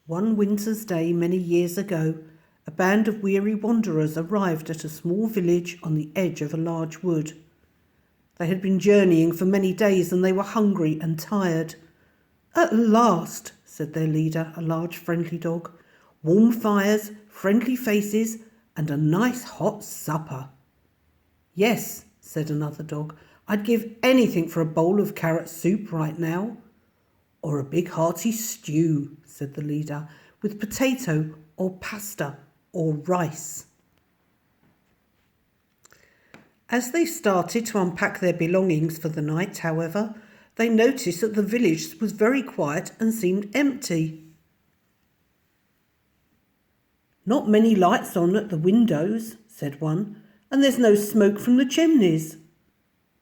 One winter's day many years ago, a band of weary wanderers arrived at a small village on the edge of a large wood. They had been journeying for many days and they were hungry and tired. "At last," said their leader, a large friendly dog. "Warm fires, friendly faces, and a nice hot supper." "Yes," said another dog, "I'd give anything for a bowl of carrot soup right now." "Or a big hearty stew," said the leader, "with potato or pasta or rice." As they started to unpack their belongings for the night, however, they noticed that the village was very quiet and seemed empty. "Not many lights on at the windows," said one, "and there's no smoke from the chimneys."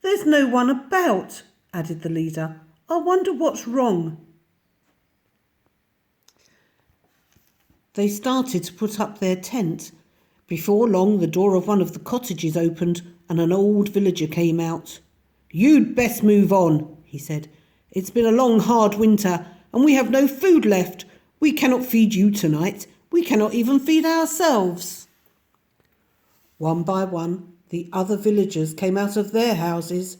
"There's no one about," added the leader. "I wonder what's wrong." They started to put up their tent. Before long, the door of one of the cottages opened and an old villager came out. "You'd best move on," he said. "It's been a long, hard winter and we have no food left. We cannot feed you tonight. We cannot even feed ourselves." One by one, the other villagers came out of their houses.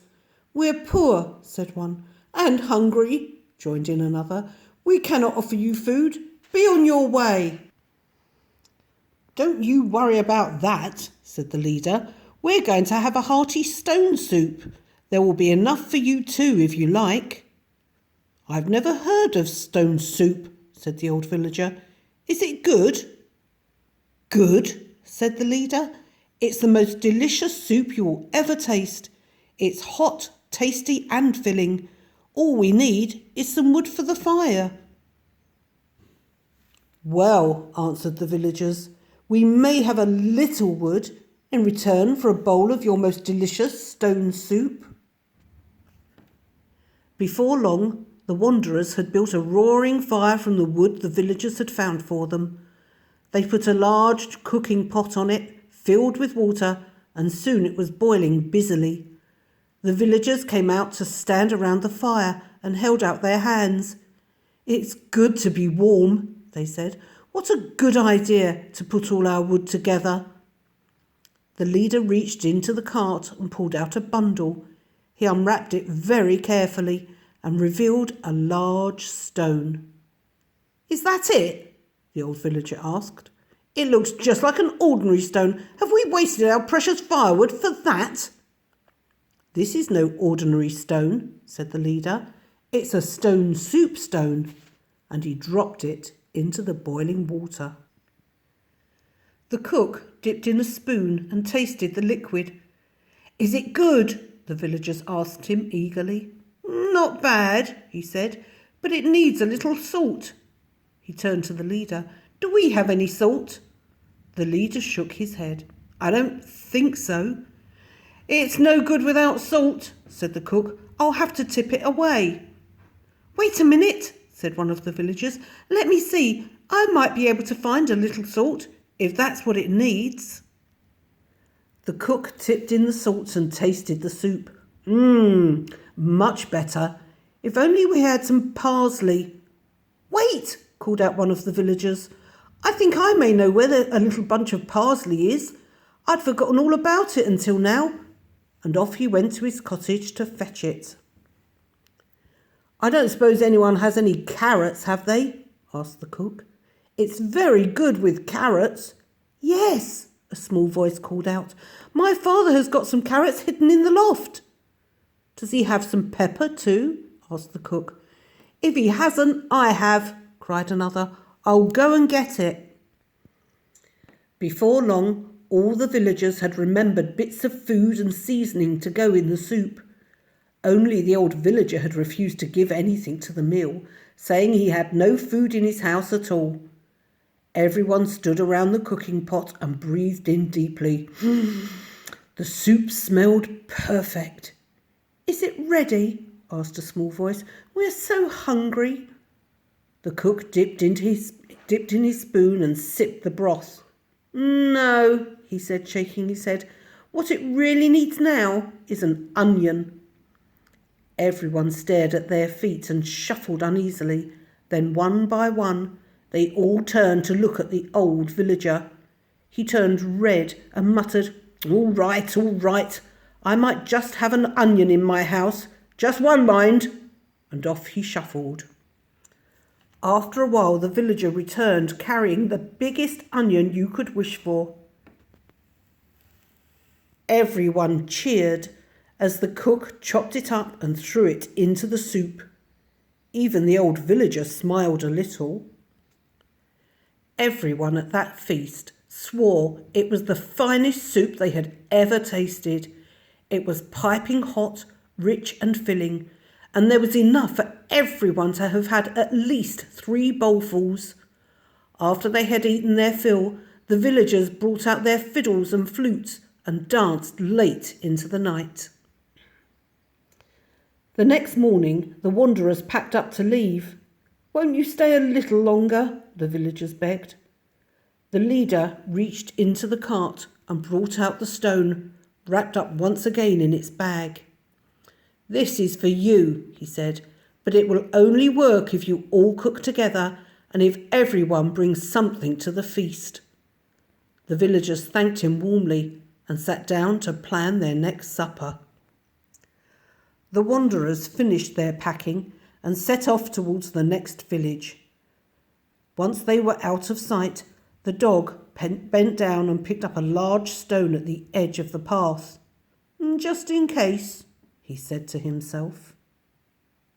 "We're poor," said one. "And hungry," joined in another. "We cannot offer you food. Be on your way." "Don't you worry about that," said the leader. "We're going to have a hearty stone soup. There will be enough for you too, if you like." "I've never heard of stone soup," said the old villager. "Is it good?" "Good," said the leader. "It's the most delicious soup you will ever taste. It's hot, tasty and filling. All we need is some wood for the fire." "Well," answered the villagers, "we may have a little wood in return for a bowl of your most delicious stone soup." Before long, the wanderers had built a roaring fire from the wood the villagers had found for them. They put a large cooking pot on it, filled with water, and soon it was boiling busily. The villagers came out to stand around the fire and held out their hands. "It's good to be warm," they said. "What a good idea to put all our wood together." The leader reached into the cart and pulled out a bundle. He unwrapped it very carefully and revealed a large stone. "Is that it?" the old villager asked. "It looks just like an ordinary stone. Have we wasted our precious firewood for that?" "This is no ordinary stone," said the leader. "It's a stone soup stone." And he dropped it into the boiling water. The cook dipped in a spoon and tasted the liquid. "Is it good?" the villagers asked him eagerly. "Not bad," he said, "but it needs a little salt." He turned to the leader. "Do we have any salt?" The leader shook his head. "I don't think so." "It's no good without salt," said the cook. "I'll have to tip it away." "Wait a minute," said one of the villagers. "Let me see. I might be able to find a little salt, if that's what it needs." The cook tipped in the salt and tasted the soup. Much better. If only we had some parsley." "Wait," called out one of the villagers. "I think I may know where a little bunch of parsley is. I'd forgotten all about it until now." And off he went to his cottage to fetch it. "I don't suppose anyone has any carrots, have they?" asked the cook. "It's very good with carrots." "Yes," a small voice called out. "My father has got some carrots hidden in the loft." "Does he have some pepper too?" asked the cook. "If he hasn't, I have," cried another. "I'll go and get it." Before long, all the villagers had remembered bits of food and seasoning to go in the soup. Only the old villager had refused to give anything to the meal, saying he had no food in his house at all. Everyone stood around the cooking pot and breathed in deeply. The soup smelled perfect. "Is it ready?" asked a small voice. "We're so hungry." The cook dipped in his spoon and sipped the broth. "No," he said, shaking his head. "What it really needs now is an onion." Everyone stared at their feet and shuffled uneasily. Then one by one, They all turned to look at the old villager. He turned red and muttered, all right. I might just have an onion in my house. Just one, mind." And off he shuffled. After a while, the villager returned carrying the biggest onion you could wish for. Everyone cheered as the cook chopped it up and threw it into the soup. Even the old villager smiled a little. Everyone at that feast swore it was the finest soup they had ever tasted. It was piping hot, rich and filling, and there was enough for everyone to have had at least 3 bowlfuls. After they had eaten their fill, the villagers brought out their fiddles and flutes and danced late into the night. The next morning, the wanderers packed up to leave. "Won't you stay a little longer?" the villagers begged. The leader reached into the cart and brought out the stone, wrapped up once again in its bag. "This is for you," he said, "but it will only work if you all cook together and if everyone brings something to the feast." The villagers thanked him warmly and sat down to plan their next supper. The wanderers finished their packing and set off towards the next village. Once they were out of sight, the dog bent down and picked up a large stone at the edge of the path. "Just in case," he said to himself.